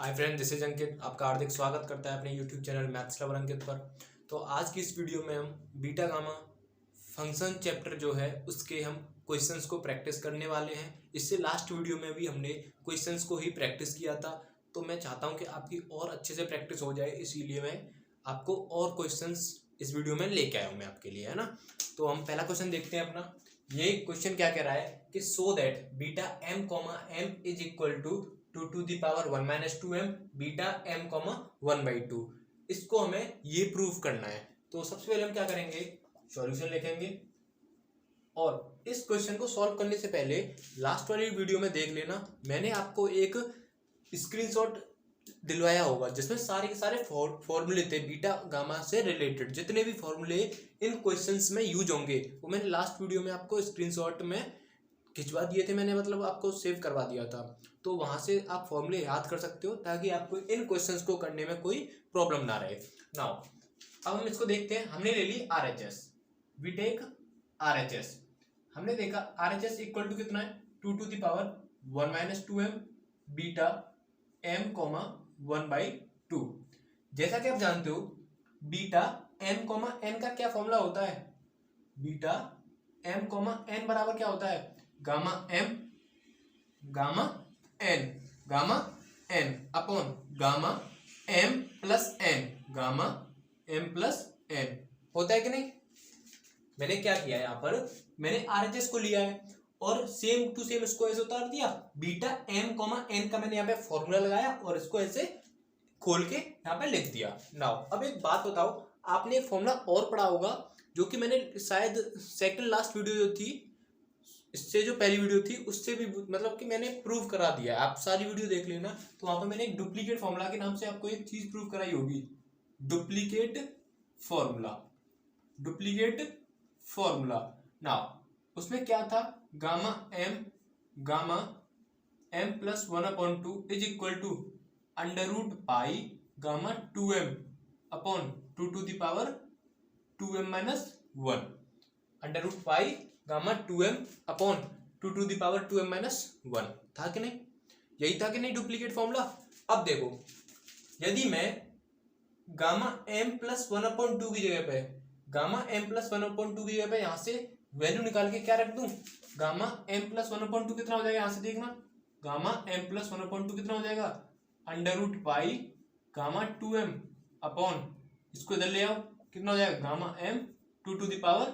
Hi friend, this is अंकित। आपका हार्दिक स्वागत करता है अपने यूट्यूब चैनल मैथ्स लवर अंकित पर। तो आज की इस वीडियो में हम बीटा गामा फंक्शन चैप्टर जो है उसके हम क्वेश्चंस को प्रैक्टिस करने वाले हैं। इससे लास्ट वीडियो में भी हमने क्वेश्चंस को ही प्रैक्टिस किया था, तो मैं चाहता हूं कि आपकी और अच्छे से प्रैक्टिस हो जाए, इसीलिए मैं आपको और क्वेश्चंस इस वीडियो में लेके आया हूँ मैं आपके लिए, है ना। तो हम पहला क्वेश्चन देखते हैं अपना। ये क्वेश्चन क्या कह रहा है कि so that beta M comma M is equal to 2 to the power 1 - 2m beta m comma 1/2। इसको हमें ये प्रूव करना है। तो सबसे पहले हम क्या करेंगे, सॉल्यूशन लिखेंगे। और इस क्वेश्चन को सॉल्व करने से पहले लास्ट वाली वीडियो में देख लेना, मैंने आपको एक स्क्रीनशॉट दिलवाया होगा जिसमें सारे के सारे फॉर्मूले थे बीटा गामा से रिलेटेड। जितने भी फॉर्मूले इन क्वेश्चंस में यूज होंगे वो मैंने लास्ट वीडियो में आपको स्क्रीनशॉट में खिंचवा दिए थे, मैंने मतलब आपको सेव करवा दिया था। तो वहां से आप फॉर्मूले याद कर सकते हो ताकि आपको इन क्वेश्चंस को करने में कोई प्रॉब्लम ना रहे। नाउ अब हम इसको देखते हैं। हमने ले ली RHS, वी टेक RHS। हमने देखा RHS इक्वल टू कितना है, 2 to the power 1 - 2m beta m comma 1/2। जैसा कि आप जानते हो बीटा m कॉमा n का क्या फॉर्मूला होता है, बीटा m कॉमा n बराबर क्या होता है, gamma m gamma n upon gamma m plus n, gamma m plus n होता है कि नहीं। मैंने क्या किया है, यहाँ पर मैंने RHS को लिया है और सेम टू सेम इसको ऐसे उतार दिया। बीटा m कॉमा n का मैंने यहाँ पे फॉर्मूला लगाया और इसको ऐसे खोल के यहाँ पे लिख दिया। नाउ अब एक बात बताओ, आपने एक फॉर्मूला और पढ़ा होगा जो कि मैंने शायद सेकंड लास्ट वीडियो जो थी, इससे जो पहली वीडियो थी उससे भी मतलब कि मैंने प्रूव करा दिया है। आप सारी वीडियो देख लेना, तो वहां पर मैंने एक डुप्लीकेट फॉर्मूला के नाम से आपको एक चीज प्रूव कराई होगी, डुप्लीकेट फॉर्मूला। डुप्लीकेट फॉर्मूला ना उसमें क्या था, gamma m plus 1/2 is equal to √पाई gamma 2m upon 2 to the power 2m - 1, √पाई gamma 2m upon 2 to the power 2m - 1 था कि नहीं, यही था कि नहीं डुप्लीकेट फॉर्मूला। अब देखो, यदि मैं गामा m प्लस 1/2 की जगह पे, गामा m प्लस 1/2 की जगह पे यहां से वैल्यू निकाल के क्या रख दूं, गामा m प्लस 1/2 कितना हो जाएगा, यहां से देखना, गामा m प्लस 1/2 कितना हो जाएगा, √पाई गामा 2m अपॉन, इसको इधर ले आओ, कितना हो जाएगा, gamma m 2 to the power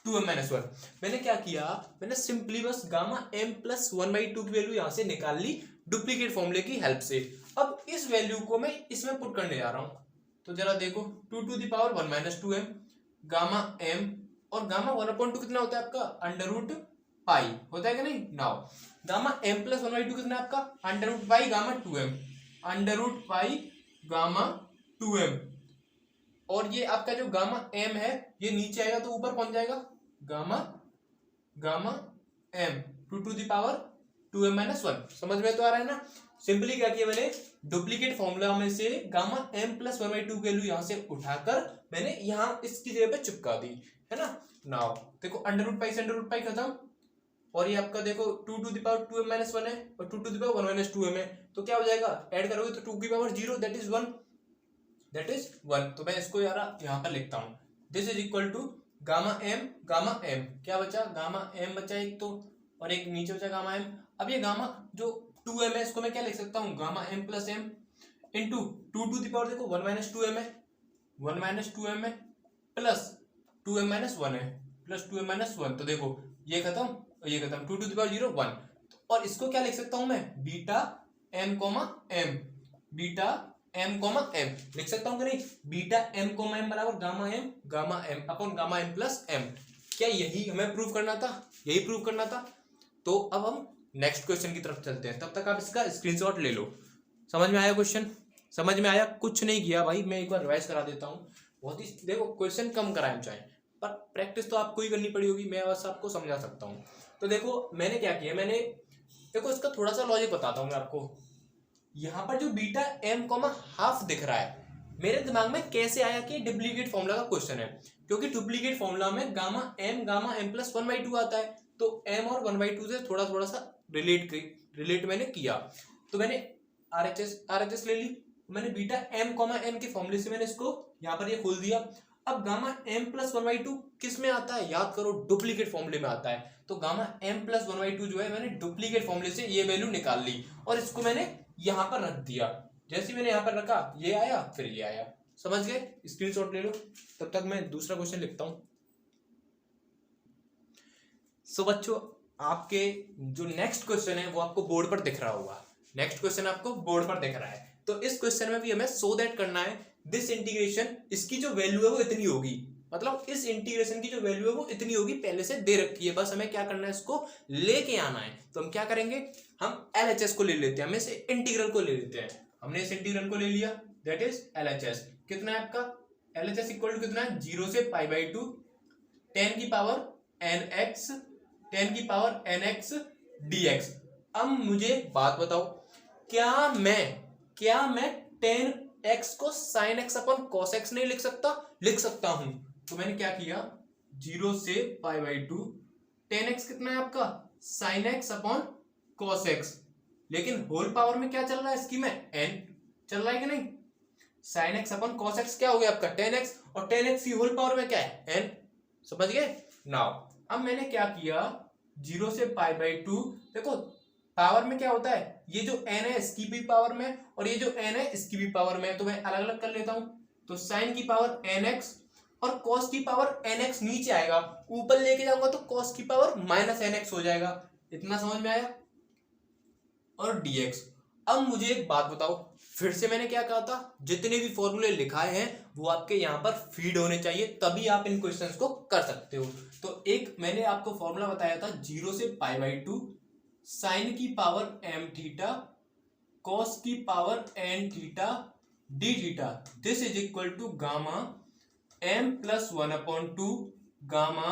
2m - 1। मैंने क्या किया, मैंने सिंपली बस गामा m प्लस 1/2 की वैल्यू यहां से निकाल ली डुप्लीकेट फॉर्मूले की हेल्प से। अब इस वैल्यू को मैं इसमें पुट करने जा रहा हूं, तो जरा देखो 2 to the power 1 - 2m gamma m और गामा 1/2 कितना होता है आपका, √पाई होता है कि नहीं। नाउ गामा m प्लस 1/2 कितना है आपका, √पाई गामा 2m, √पाई गामा 2m। और ये आपका जो गामा m है ये नीचे आएगा तो ऊपर पहुंच जाएगा, gamma m 2 to the power 2m - 1। समझ में तो आ रहा है ना। सिंपली क्या किया मैंने, डुप्लीकेट फॉर्मूला में से गामा m प्लस 1/2 की वैल्यू यहां से उठाकर मैंने यहां इसकी जगह पे चिपका दी, है ना। नाउ देखो √पाई से √पाई खत्म, और ये आपका देखो 2 to the power 2m - 1 है और 2 to the power 1 - 2m है, तो क्या हो जाएगा, ऐड करोगे तो 2 की पावर 0 दैट इज 1, तो मैं इसको यार यहाँ पर लिखता हूँ, this is equal to gamma m क्या बचा, गामा m बचा एक तो, और एक नीचे बचा गामा m। अब ये गामा जो 2m है इसको मैं क्या लिख सकता हूँ, gamma m plus m into 2 to the power देखो 1 - 2m है, 1 - 2m है, प्लस 2m - 1 है, प्लस 2m - 1। तो देखो ये खत्म और ये खत्म, 2 to the power 0 1। और इसको क्या लिख सकता हूं मैं, beta m comma m, beta m comma m लिख सकता हूं कि नहीं, बीटा m कॉमा m बराबर gamma m upon gamma m plus m। क्या यही हमें प्रूव करना था, यही प्रूव करना था। तो अब हम नेक्स्ट क्वेश्चन की तरफ चलते हैं, तब तक आप इसका स्क्रीनशॉट ले लो। समझ में आया क्वेश्चन, समझ में आया, कुछ नहीं किया भाई, मैं एक बार रिवाइज करा देता हूँ। बहुत ही देखो क्वेश्चन कम कराए चाहे, पर प्रैक्टिस तो आपको ही करनी पड़ी होगी, मैं बस आपको समझा सकता हूँ। तो देखो मैंने क्या किया, मैंने देखो इसका थोड़ा सा लॉजिक बताता हूँ मैं आपको। यहाँ पर जो बीटा m कॉमा हाफ दिख रहा है, मेरे दिमाग में कैसे आया कि डुप्लीकेट फॉर्मूला का क्वेश्चन है, क्योंकि डुप्लीकेट फॉर्मूला में गामा m प्लस 1/2 आता है, तो m और 1/2 से थोड़ा सा रिलेट मैंने किया। तो मैंने RHS ले ली, मैंने बीटा m कॉमा n के फॉर्मूले से मैंने इसको यहाँ पर ये खोल दिया। अब गामा m प्लस 1/2 किस में आता है, याद करो डुप्लीकेट फॉर्मूले में आता है। तो गामा m प्लस 1/2 जो है मैंने डुप्लीकेट फॉर्मूले से ये वैल्यू निकाल ली और इसको मैंने यहाँ पर रख दिया। जैसे मैंने यहाँ पर रखा ये आया फिर ये आया, समझ गए, स्क्रीनशॉट ले लो। तब तक मैं दूसरा क्वेश्चन लिखता हूं। सो बच्चों आपके जो नेक्स्ट क्वेश्चन है वो आपको बोर्ड पर दिख रहा होगा। नेक्स्ट क्वेश्चन आपको बोर्ड पर दिख रहा है। तो इस क्वेश्चन में भी हमें सो दैट करना है दिस इंटीग्रेशन, इसकी जो वैल्यू है वो इतनी होगी, मतलब इस इंटीग्रेशन की जो वैल्यू है वो इतनी होगी, पहले से दे रखी है, बस हमें क्या करना है इसको लेके आना है। तो हम क्या करेंगे, हम LHS को ले लेते हैं, हम इस इंटीग्रल को ले लेते हैं। हमने इस इंटीग्रल को ले लिया, दैट इज LHS। कितना है आपका LHS इक्वल टू कितना है, 0 से π/2 10 की पावर nx dx। अब मुझे बात बताओ, क्या मैं 10x को sin x अपन cos x नहीं लिख सकता? लिख सकता हूं। तो मैंने क्या किया, 0 से π/2 10x कितना है आपका sin x upon cos x, लेकिन होल पावर में क्या चल रहा है इसकी में n चल रहा है कि नहीं। sin x upon cos x क्या हो गया आपका 10x, और 10x की होल पावर में क्या है n, समझ गए। नाउ अब मैंने क्या किया, 0 से π/2, देखो पावर में क्या होता है, ये जो n है इसकी भी पावर में और ये जो n है इसकी भी पावर में, तो मैं अलग अलग कर लेता हूं। तो sin की पावर nx और cos की पावर nx नीचे आएगा, ऊपर लेके जाऊंगा तो cos की पावर -nx हो जाएगा। इतना समझ में आया। और dx। अब मुझे एक बात बताओ, फिर से मैंने क्या कहा था, जितने भी फॉर्मूले लिखाए हैं वो आपके यहाँ पर फीड होने चाहिए, तभी आप इन क्वेश्चंस को कर सकते हो। तो एक मैंने आपको फॉर्मूला बताया था, 0 से π/2 साइन की पावर m थीटा कॉस की power n theta D theta, this is equal to gamma m plus 1/2 gamma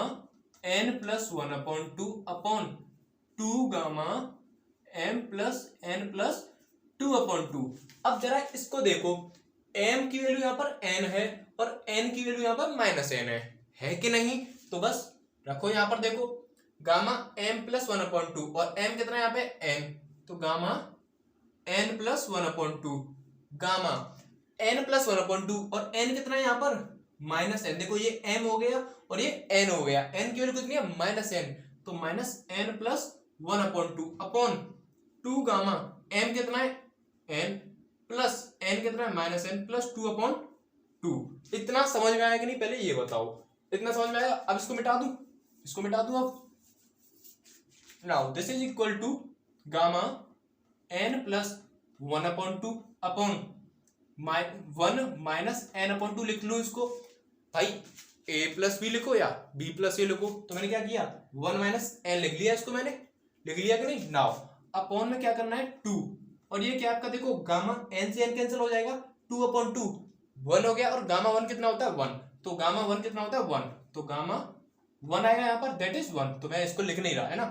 n plus 1/2 upon 2 gamma m plus n plus 2/2। अब जरा इसको देखो, m की वैल्यू यहाँ पर n है और n की वैल्यू यहाँ पर -n है कि नहीं। तो बस रखो यहाँ पर, देखो गामा m प्लस 1/2 और m कितना है यहाँ पे n, तो gamma n plus 1/2 gamma n plus 1/2 और n कितना है यहाँ पर -n। देखो ये m हो गया और ये n हो गया, n की वैल्यू कितनी है -n, तो -n plus 1/2 upon 2 gamma m कितना है n प्लस n कितना है -n प्लस 2/2। इतना समझ में आया कि नहीं, पहले ये बताओ, इतना समझ में आया। अब इसको मिटा दूं, अब now this is equal to gamma n plus 1/2 upon 1 -n/2 लिख लूं इसको, भाई a प्लस बी लिखो या b प्लस ए लिखो। तो मैंने क्या किया, 1 -n लिख लिया, इसको मैंने लिख लिया कि नहीं। नाउ अपॉन में क्या करना है 2, और ये क्या आपका देखो गामा n से n कैंसिल हो जाएगा, 2/2 1 हो गया, और गामा 1 कितना होता है 1, तो गामा 1 कितना होता है 1, तो गामा 1 आएगा यहाँ पर, दैट इज 1। तो मैं इसको लिख नहीं रहा है ना।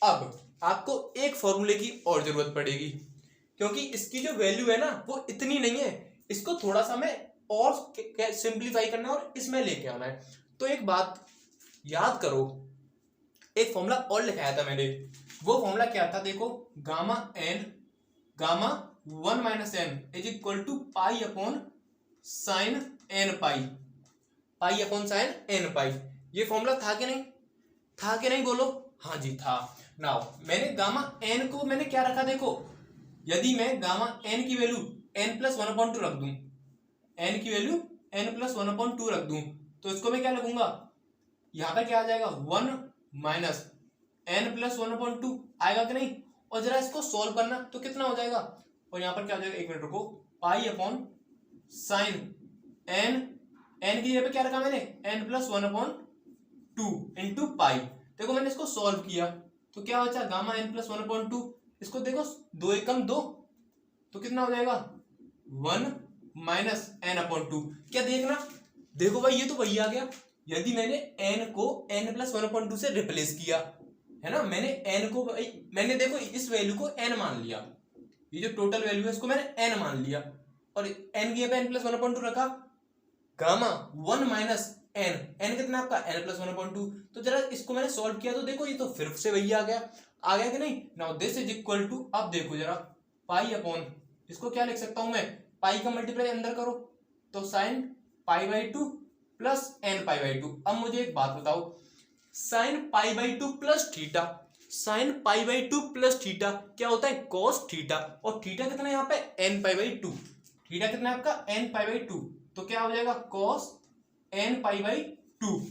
अब आपको एक फॉर्मूले की और जरूरत पड़ेगी, क्योंकि इसकी जो वैल्यू है ना वो इतनी नहीं है, इसको थोड़ा सा मैं और सिंप्लीफाई करना है और इसमें लेके आना है। तो एक बात याद करो, एक फॉर्मूला और लिखाया था मैंने, वो फॉर्मूला क्या था, देखो gamma 1 n is equal to pi upon sine n pi upon sine n pi. ये फॉर्मूला था कि नहीं, बोलो। हाँ जी था। नाउ मैंने गामा n को मैंने क्या रखा, देखो यदि मैं गामा n की वैल्यू n प्लस 1/2 रख दूं, n की वैल्यू n प्लस 1/2 रख दूं, तो इसको मैं क्या लगूंगा, यहाँ पे क्या आ जाएगा 1 माइनस n प्लस 1/2 आएगा कि नहीं। और जरा इसको सॉल्व करना, तो कितना हो जाएगा, और यहाँ पर क्या हो जाएगा, एक मिनट रुको, पाई अपॉन साइन n की जगह पे क्या रखा मैंने, n प्लस 1/2 इंटू पाई। देखो मैंने इसको सॉल्व किया तो क्या बचा, गामा n प्लस 1/2, इसको देखो 2 एकम 2, तो कितना हो जाएगा 1 माइनस n/2। क्या देखना, देखो भाई ये तो वही आ गया, यदि मैंने n को n प्लस 1/2 से रिप्लेस किया है ना, मैंने देखो इस वैल्यू को n मान लिया, ये जो टोटल वैल्यू है इसको मैंने n मान लिया, और n की जगह n प्लस 1/2 रखा, गामा 1 माइनस n कितना आपका n प्लस 1/2। तो जरा इसको मैंने सॉल्व किया तो देखो ये तो फिर से वही आ गया कि नहीं। Now this is equal to, अब देखो जरा पाई अपॉन इसको क्या लिख सकता हूं मैं, पाई का मल्टीप्लाई अंदर करो तो sine pi by two plus N pi by two. अब मुझे एक बात बताओ, sine pi by two plus theta, sine pi by two plus theta क्या होता है, कॉस थीटा, और थीटा कितना है यहाँ पे N pi by two, theta कितना है आपका एन पाई बाई टू, तो क्या हो जाएगा cos n pi by two.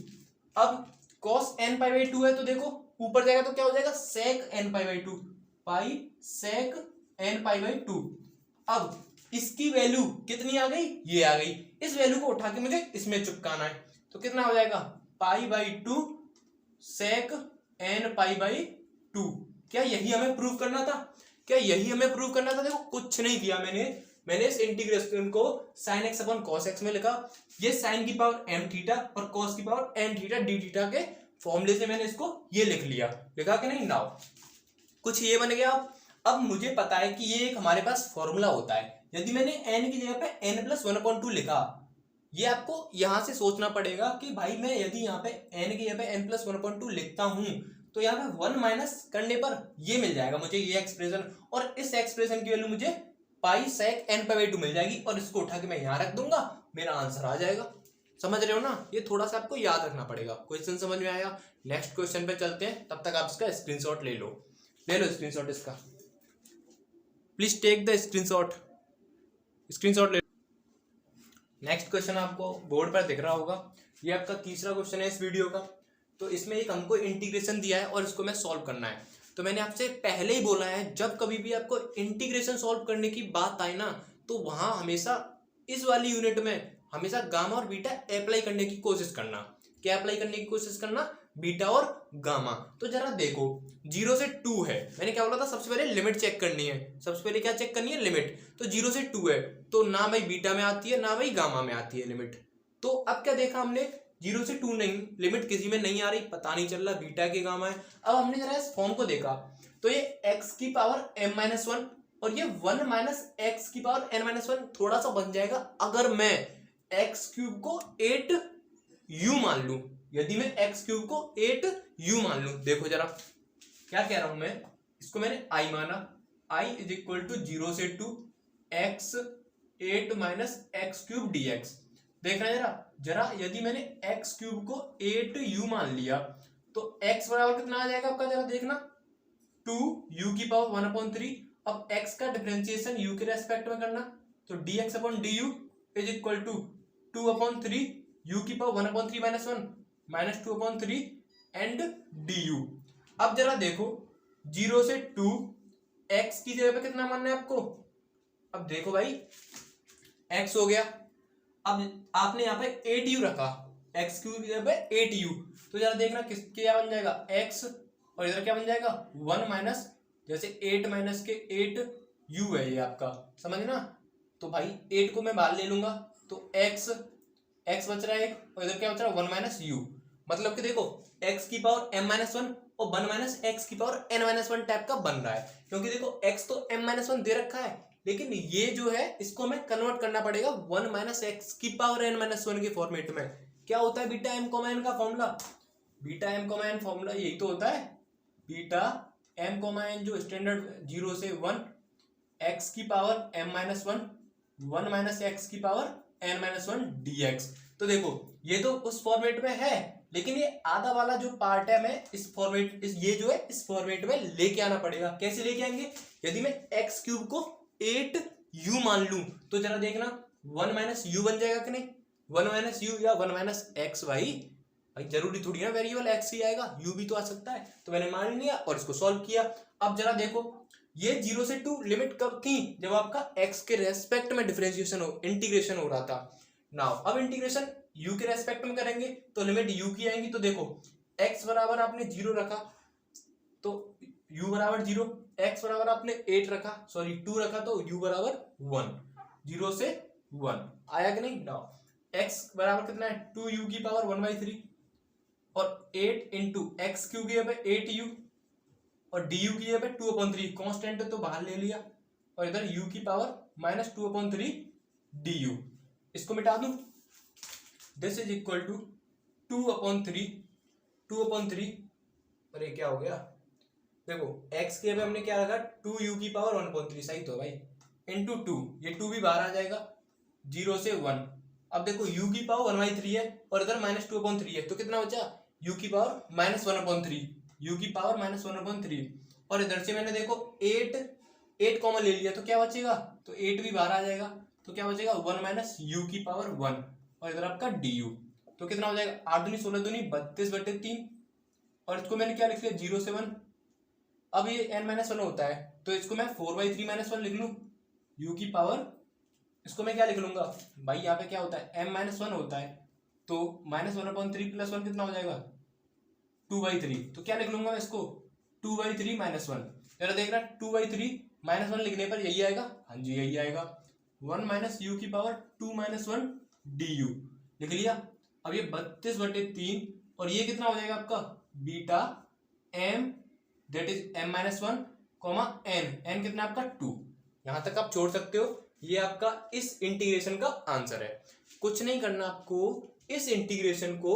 अब cos n pi by two है तो देखो ऊपर जाएगा तो क्या हो जाएगा sec N pi by two, pi sec N pi by two. अब इसकी वैल्यू कितनी आ गई, ये आ गई, इस वैल्यू को उठा के मुझे इसमें चिपकाना है, तो कितना हो जाएगा pi by two sec N pi by two. क्या यही हमें प्रूव करना था, क्या यही हमें प्रूव करना था। देखो कुछ नहीं किया मैंने इस इंटीग्रेशन को sine X upon cos X में लिखा, ये साइन की पावर एम थीटा और कॉस की power N theta D theta के फॉर्मूले से मैंने इसको ये लिख लिया, लिखा कि नहीं। नाउ कुछ ये बन गया। अब मुझे पता है कि ये एक हमारे पास फॉर्मूला होता है, यदि मैंने n की जगह पे n प्लस 1/2 लिखा, ये आपको यहां से सोचना पड़ेगा कि भाई मैं यदि यहाँ पे n की जगह पे n प्लस 1/2 लिखता हूं तो यहाँ पे 1 माइनस करने पर ये मिल जाएगा मुझे ये एक्सप्रेशन, और इस एक्सप्रेशन की वैल्यू मुझे पाई sec N pi by to मिल जाएगी, और इसको उठा के मैं यहाँ रख दूंगा, मेरा आंसर आ जाएगा। समझ रहे हो ना, ये थोड़ा सा आपको याद रखना पड़ेगा। क्वेश्चन समझ में आया, नेक्स्ट क्वेश्चन पे चलते हैं, तब तक आप इसका स्क्रीनशॉट ले लो स्क्रीनशॉट इसका, प्लीज टेक द स्क्रीनशॉट ले। नेक्स्ट क्वेश्चन आपको बोर्ड पर दिख रहा होगा, ये आपका तीसरा क्वेश्चन है इस वीडियो का। तो इसमें एक हमको इंटीग्रेशन दिया है और इसको मैं सॉल्व करना है। तो मैंने आपसे पहले ही बोला है जब कभी भी आपको इंटीग्रेशन सॉल्व करने की बात आए ना तो वहां हमेशा इस वाली यूनिट में हमेशा गामा और बीटा अप्लाई करने की कोशिश करना। क्या अप्लाई करने की कोशिश करना, बीटा और गामा। तो जरा देखो 0 से 2 है, मैंने क्या बोला था सबसे पहले लिमिट चेक करनी है, सबसे पहले क्या चेक करनी है लिमिट। तो 0 से 2 है तो ना भाई बीटा में आती है ना भाई गामा में आती है लिमिट। तो अब क्या देखा हमने 0 से 2 नहीं, लिमिट किसी में नहीं आ रही, पता नहीं चल रहा बीटा की गामा है। अब हमने जरा इस फॉर्म को देखा तो ये x की पावर m-1 और ये 1 माइनस एक्स की पावर n-1 थोड़ा सा बन जाएगा अगर मैं एक्स क्यूब को 8u मान लूं, यदि मैं एक्स क्यूब को 8u मान लूं। देखो जरा क्या कह रहा हूं मैं, इसको मैंने i माना, i इज इक्वल टू 0 से 2 x 8 minus x cube dx। देख रहे हैं जरा यदि मैंने एक्स क्यूब को 8u मान लिया तो x बराबर कितना आ जाएगा आपका, जरा देखना 2u की पावर 1/3। अब x का डिफरेंशिएशन u के रेस्पेक्ट में करना तो dx upon du is equal to 2/3 u की power 1/3 minus 1 minus 2/3 and du। अब जरा देखो 0 से 2 x की जगह पे कितना मानना है आपको। अब देखो भाई x हो गया, अब आपने यहाँ पे 8u रखा, x क्यूब की जगह पे 8u, तो जरा देखना किस क्या बन जाएगा x और इधर क्या बन जाएगा 1 माइनस, जैसे 8 माइनस के 8u है ये आपका, समझ ना। तो भाई 8 को मैं बाहर ले लूंगा तो x बच रहा है एक, और इधर क्या बच रहा है 1 माइनस u। मतलब कि देखो x की पावर m-1 और 1 माइनस एक्स की पावर n-1 टाइप का बन रहा है, क्योंकि देखो x तो m-1 दे रखा है लेकिन ये जो है इसको हमें कन्वर्ट करना पड़ेगा 1 माइनस एक्स की पावर n-1 के फॉर्मेट में। क्या होता है बीटा m कॉमा n का formula, beta m comma n formula यही तो होता है, बीटा m कॉमा n जो स्टैंडर्ड 0 से 1 x की पावर m-1 1 माइनस एक्स की पावर n-1 dx। तो देखो ये तो उस फॉर्मेट में है लेकिन ये आधा वाला जो पार्ट है मैं इस फॉर्मेट ये जो है इस फॉर्मेट में लेके आना पड़ेगा। कैसे लेके आएंगे, यदि मैं एक्स क्यूब को 8u मान लूं तो जरा देखना 1 माइनस u बन जाएगा कि नहीं, 1 माइनस u या 1 माइनस एक्स। भाई जरूरी थोड़ी ना वेरिएबल x ही आएगा, u भी तो आ सकता है। तो मैंने मान लिया और इसको सॉल्व किया। अब जरा देखो ये 0 से 2 लिमिट कब थी, जब आपका x के रेस्पेक्ट में डिफरेंशिएशन इंटीग्रेशन हो रहा था। नाउ अब इंटीग्रेशन u के रेस्पेक्ट में करेंगे तो लिमिट u की आएंगी। तो देखो x बराबर आपने 0 रखा तो u बराबर 0, x बराबर आपने 8 रखा, सॉरी 2 रखा तो u बराबर 1, 0 से 1 आया कि नहीं। नाउ x बराबर कितना है 2u की पावर 1/3 और 8 इंटू एक्स क्यूब की जगह पे 8u और du की जगह पे 2/3 कांस्टेंट है तो बाहर ले लिया, और इधर u की पावर माइनस 2/3 du। इसको मिटा दूं, दिस इज इक्वल टू 2/3 अरे क्या हो गया, देखो x के पे हमने क्या रखा 2u की पावर 1/3, सही तो भाई इंटू 2, ये 2 भी बाहर आ जाएगा, 0 से 1। अब देखो u की पावर 1/3 है और इधर -2/3 है, तो कितना बचा, u की पावर -1/3, u की पावर -1/3। और इधर से मैंने देखो 8 कॉमन ले लिया, तो क्या बचेगा, तो 8 भी बाहर आ जाएगा, तो क्या बचेगा 1 - u की पावर 1 और इधर आपका du। तो कितना हो जाएगा, 8 दूनी 16 दूनी 32/3 और इसको मैंने क्या लिख लिया 0 से 1। अब ये n-1 होता है तो इसको मैं 4/3 - 1 लिख लूं, u की पावर, इसको मैं क्या लिख लूंगा भाई, यहाँ पे क्या होता है m-1 होता है, तो -1/3 + 1 कितना हो जाएगा 2/3। तो क्या लिख लूंगा मैं इसको 2/3 - 1। जरा देख रहा 2/3 - 1 लिखने पर यही आएगा, हाँ जी यही आएगा, 1 - u की पावर 2 - 1 du लिख लिया। अब ये 32/3 और ये कितना हो जाएगा आपका beta m that is m-1 comma n कितना आपका 2। यहां तक आप छोड़ सकते हो, ये आपका इस इंटीग्रेशन का आंसर है। कुछ नहीं करना आपको, इस इंटीग्रेशन को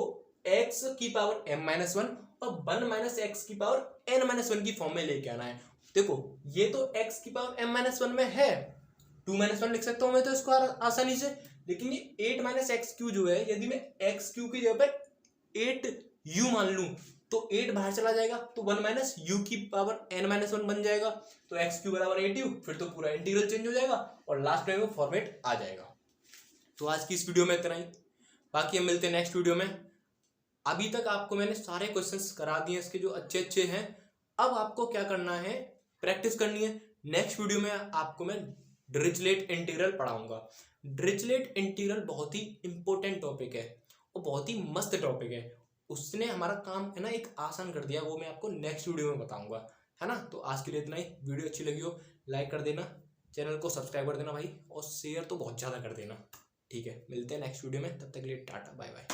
x की पावर m-1 और 1 - x की पावर n-1 की फॉर्म में लेके आना है। देखो ये तो x की पावर m-1 में है, 2 - 1 लिख सकता हूं मैं तो इसको आसानी से, लेकिन ये 8 - x क्यू जो है, यदि मैं x क्यू की जगह पे 8u मान लूं तो 8 बाहर चला जाएगा, तो 1 - u की पावर n-1 बन जाएगा, तो x क्यू बराबर 8u, फिर तो पूरा इंटीग्रल चेंज हो जाएगा और लास्ट में वो फॉर्मेट आ जाएगा। तो आज की इस वीडियो में इतना ही, बाकी हम मिलते हैं नेक्स्ट वीडियो में। अभी तक आपको मैंने सारे क्वेश्चंस करा दिए इसके जो अच्छे अच्छे हैं, अब आपको क्या करना है, प्रैक्टिस करनी है। नेक्स्ट वीडियो में आपको मैं डिरिचलेट इंटीग्रल पढ़ाऊंगा। डिरिचलेट इंटीग्रल बहुत ही इंपॉर्टेंट टॉपिक है और बहुत ही मस्त टॉपिक है, उसने हमारा काम है ना एक आसान कर दिया, वो मैं आपको नेक्स्ट वीडियो में बताऊंगा, है ना। तो आज के लिए इतना ही, वीडियो अच्छी लगी हो लाइक कर देना, चैनल को सब्सक्राइब कर देना भाई, और शेयर तो बहुत ज़्यादा कर देना, ठीक है। मिलते हैं नेक्स्ट वीडियो में, तब तक के लिए टाटा बाय बाय।